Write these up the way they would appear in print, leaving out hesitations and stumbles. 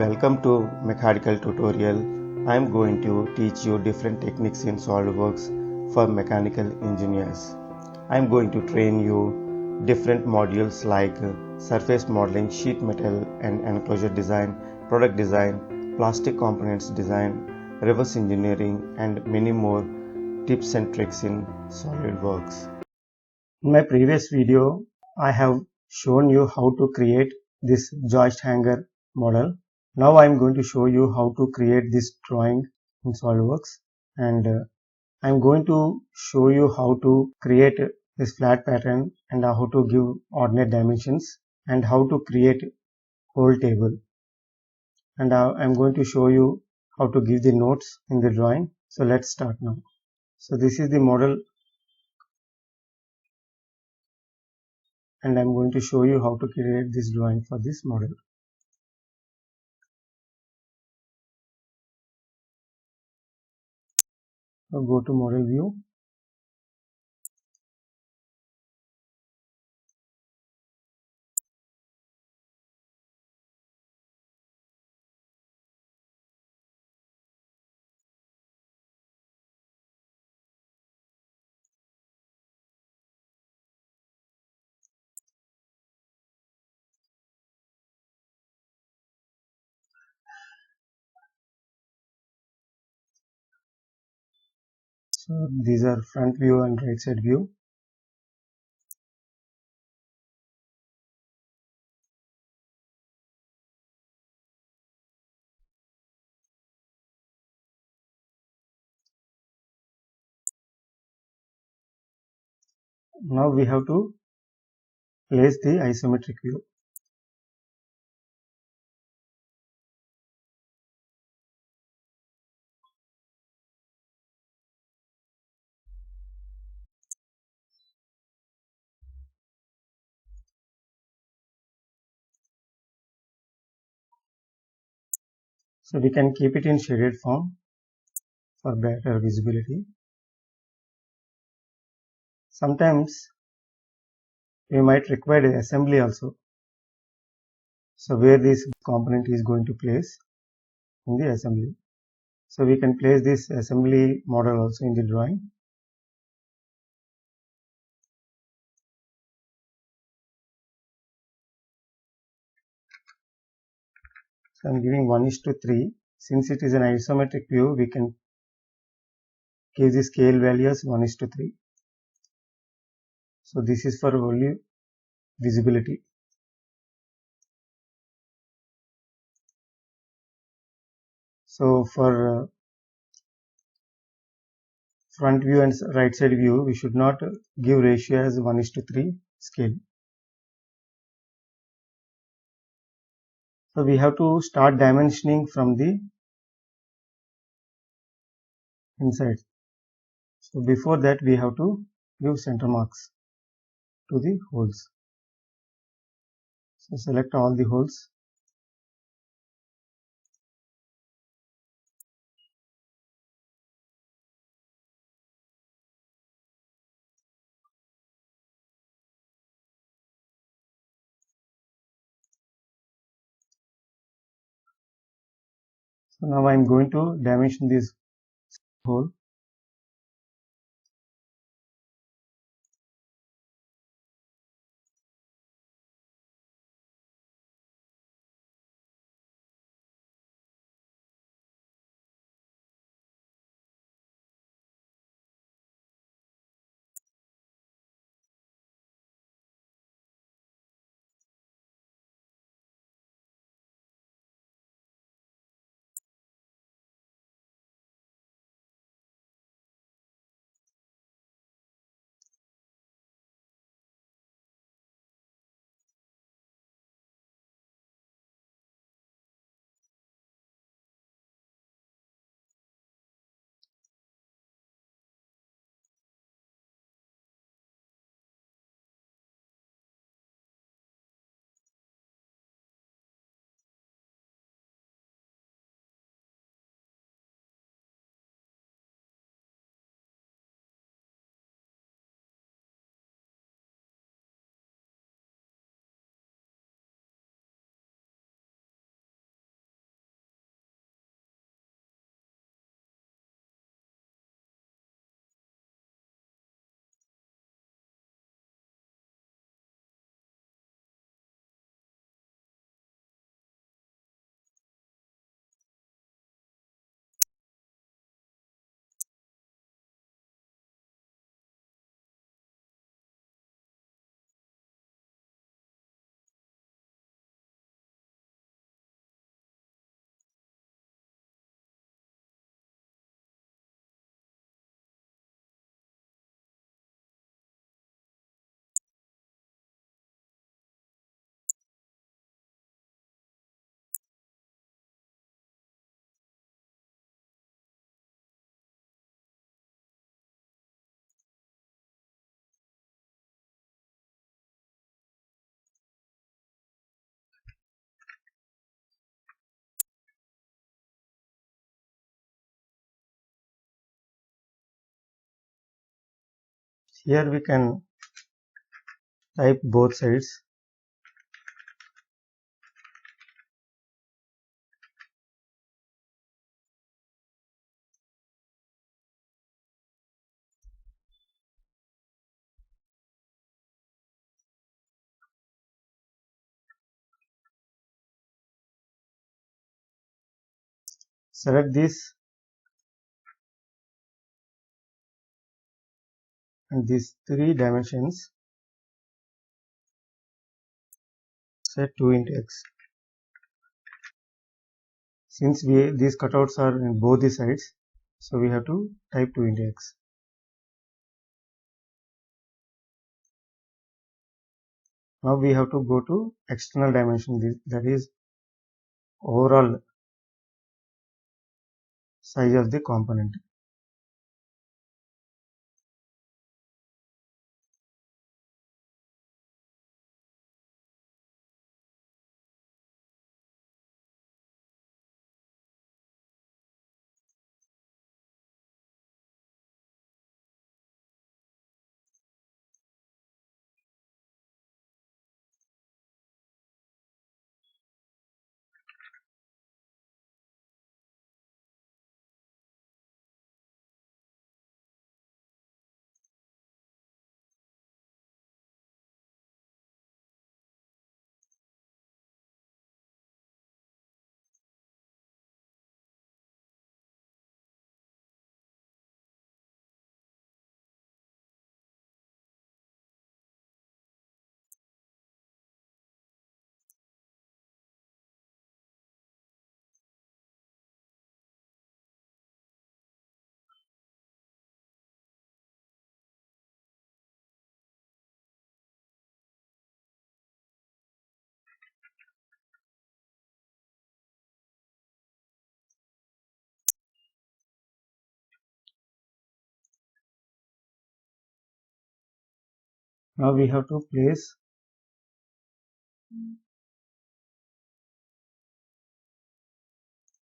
Welcome to Mechanical Tutorial. I am going to teach you different techniques in SolidWorks for mechanical engineers. I am going to train you different modules like surface modeling, sheet metal and enclosure design, product design, plastic components design, reverse engineering and many more tips and tricks in SolidWorks. In my previous video, I have shown you how to create this joist hanger model. Now I am going to show you how to create this drawing in SolidWorks, and I am going to show you how to create this flat pattern and how to give ordinate dimensions and how to create whole table. And I am going to show you how to give the notes in the drawing. So let's start now. So this is the model, and I am going to show you how to create this drawing for this model. So go to model view. So these are front view and right side view. Now we have to place the isometric view. So we can keep it in shaded form for better visibility. Sometimes we might require an assembly also. So where this component is going to place in the assembly. So we can place this assembly model also in the drawing. So I'm giving 1:3. Since it is an isometric view, we can give the scale value as 1:3. So this is for only visibility. So for front view and right side view, we should not give ratio as 1:3 scale. So we have to start dimensioning from the inside. So before that we have to give center marks to the holes. So select all the holes. So now I am going to dimension this hole. Here we can type both sides. Select this and these three dimensions, set 2 into x. Since these cutouts are in both the sides, so we have to type 2 into x. Now we have to go to external dimension, that is overall size of the component. Now we have to place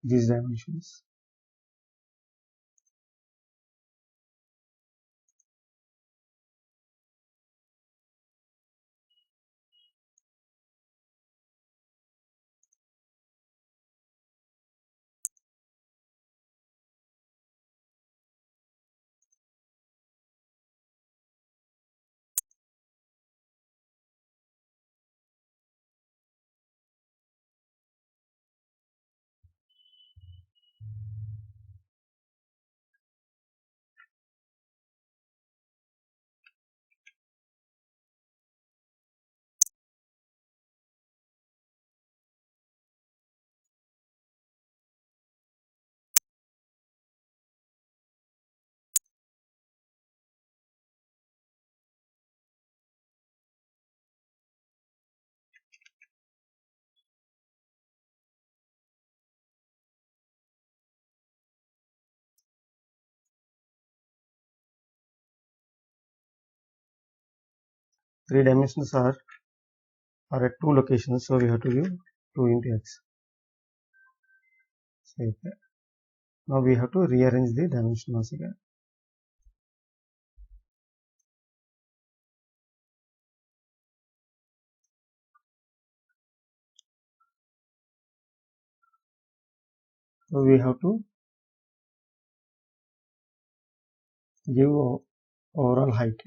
these dimensions. Three dimensions are at two locations, so we have to give 2 into x. Save that. Now we have to rearrange the dimension once again. So we have to give overall height.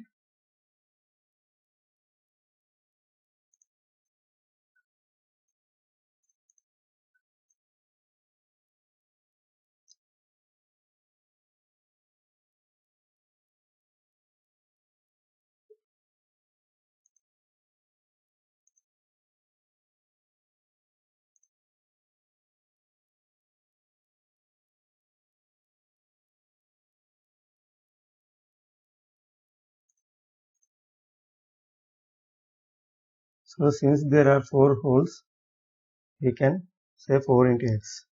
So since there are 4 holes, we can say 4 into x.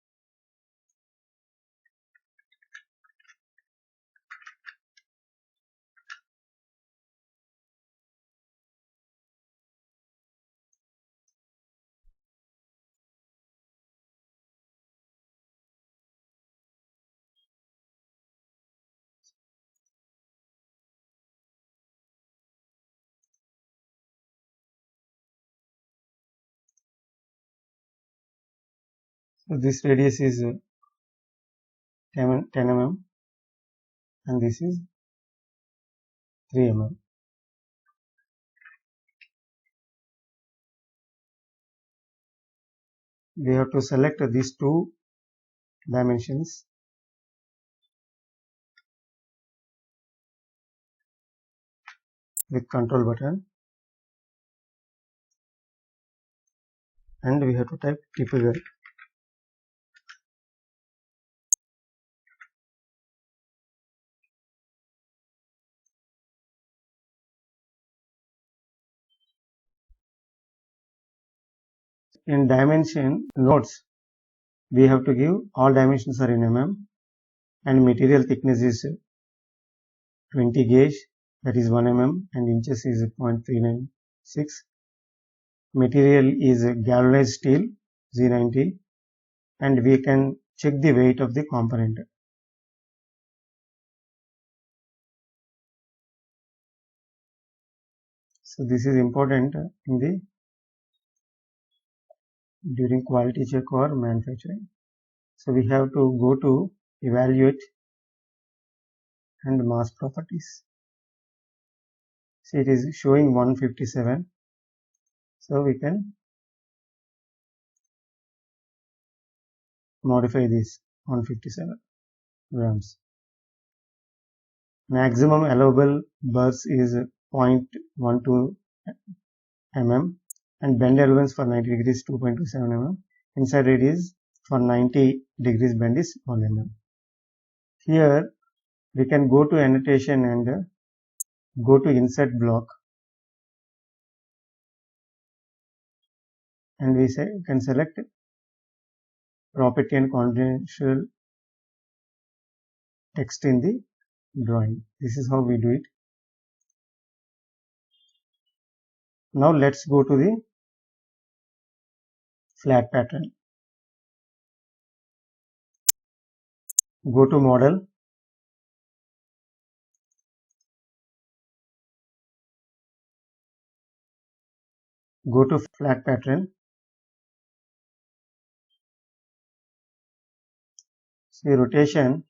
So this radius is 10 mm and this is 3 mm. We have to select these two dimensions with control button and we have to type typical. In dimension notes, we have to give all dimensions are in mm and material thickness is 20 gauge, that is 1 mm, and inches is 0.396. Material is galvanized steel Z90 and we can check the weight of the component. So this is important in the during quality check or manufacturing. So we have to go to evaluate and mass properties. So it is showing 157. So we can modify this 157 grams. Maximum allowable burrs is 0.12 mm and bend allowance for 90 degrees 2.27 mm. Inside radius for 90 degrees bend is 1 mm. Here we can go to annotation and go to insert block and we can select property and confidential text in the drawing. This is how we do it. Now let's go to the flat pattern. Go to model, go to flat pattern. See rotation,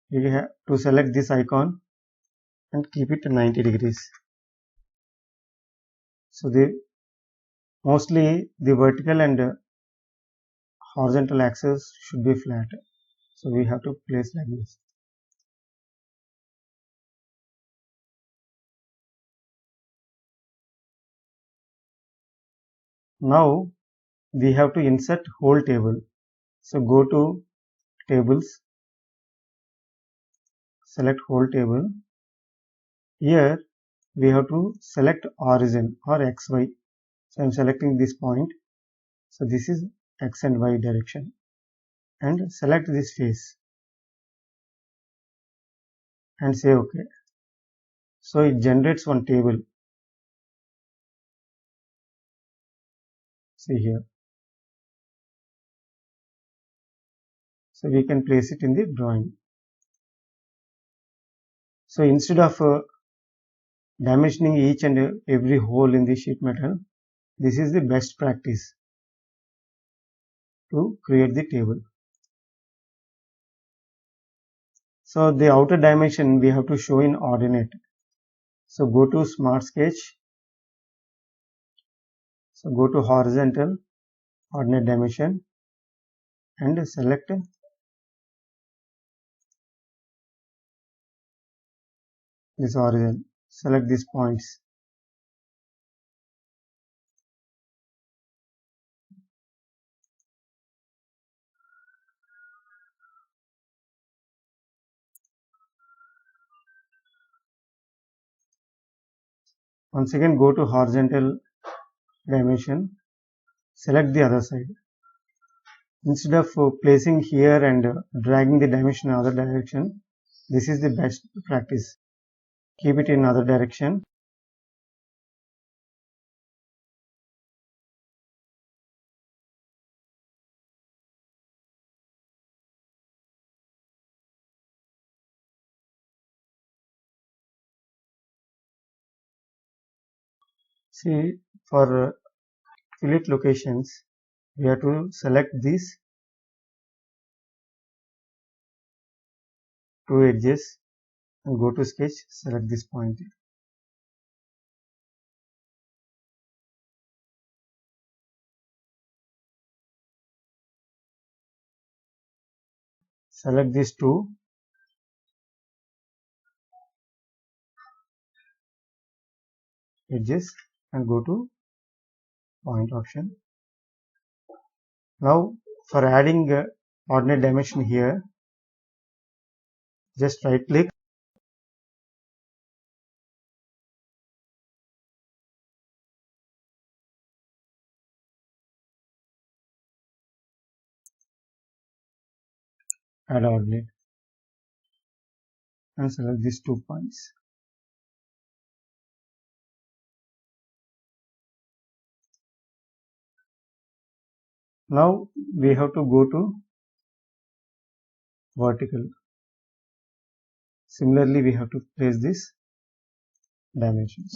you have to select this icon and keep it 90 degrees. So mostly the vertical and horizontal axis should be flat. So we have to place like this. Now we have to insert whole table. So go to tables, select whole table. Here we have to select origin or XY. So I am selecting this point. So this is X and Y direction and select this face and say OK. So it generates one table. See here. So we can place it in the drawing. So instead of dimensioning each and every hole in the sheet metal, this is the best practice to create the table. So the outer dimension we have to show in ordinate. So go to Smart Sketch. So go to horizontal ordinate dimension and select this origin. Select these points. Once again go to horizontal dimension. Select the other side. Instead of placing here and dragging the dimension in other direction, this is the best practice. Keep it in other direction. See, for fillet locations, we have to select these two edges and go to sketch, select this point. Select these two edges and go to point option. Now for adding ordinate dimension here, just right click, add ordinate and select these 2 points. Now we have to go to vertical. Similarly, we have to place these dimensions.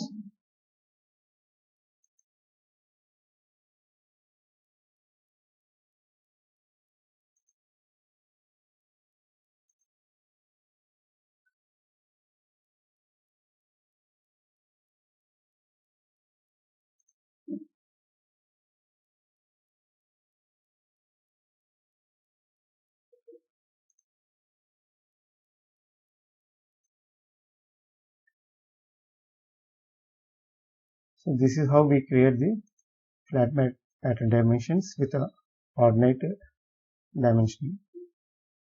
So this is how we create the flat pattern dimensions with a ordinate dimension.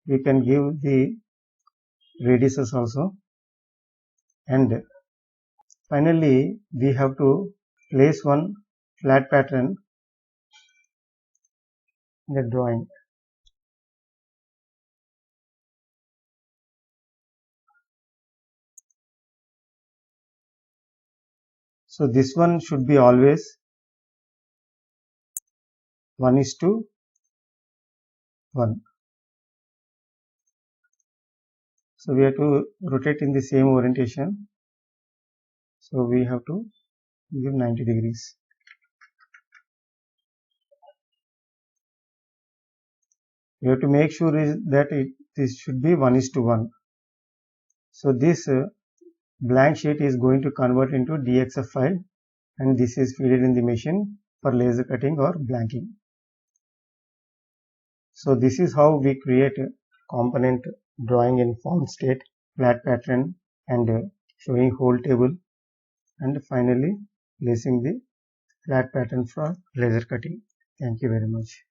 We can give the radiuses also, and finally we have to place one flat pattern in the drawing. So this one should be always 1:1. So we have to rotate in the same orientation. So we have to give 90 degrees. We have to make sure that this should be 1:1. So this blank sheet is going to convert into DXF file, and this is fed in the machine for laser cutting or blanking. So this is how we create a component drawing in form state, flat pattern, and showing whole table, and finally placing the flat pattern for laser cutting. Thank you very much.